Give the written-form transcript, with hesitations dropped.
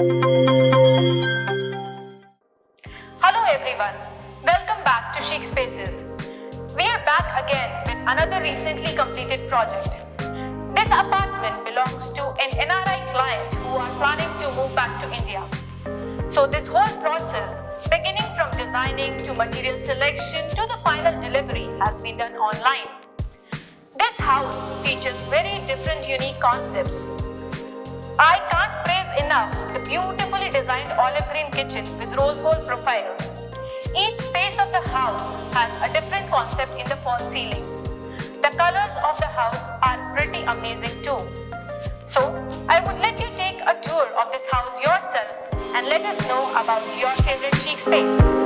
Hello everyone, welcome back to Chic Spaces. We are back again with another recently completed project. This apartment belongs to an NRI client who are planning to move back to India. So this whole process, beginning from designing to material selection to the final delivery, has been done online. This house features very different unique concepts. I can't praise enough the beautifully designed olive green kitchen with rose gold profiles. Each space of the house has a different concept in the false ceiling. The colors of the house are pretty amazing too. So, I would let you take a tour of this house yourself and let us know about your favorite chic space.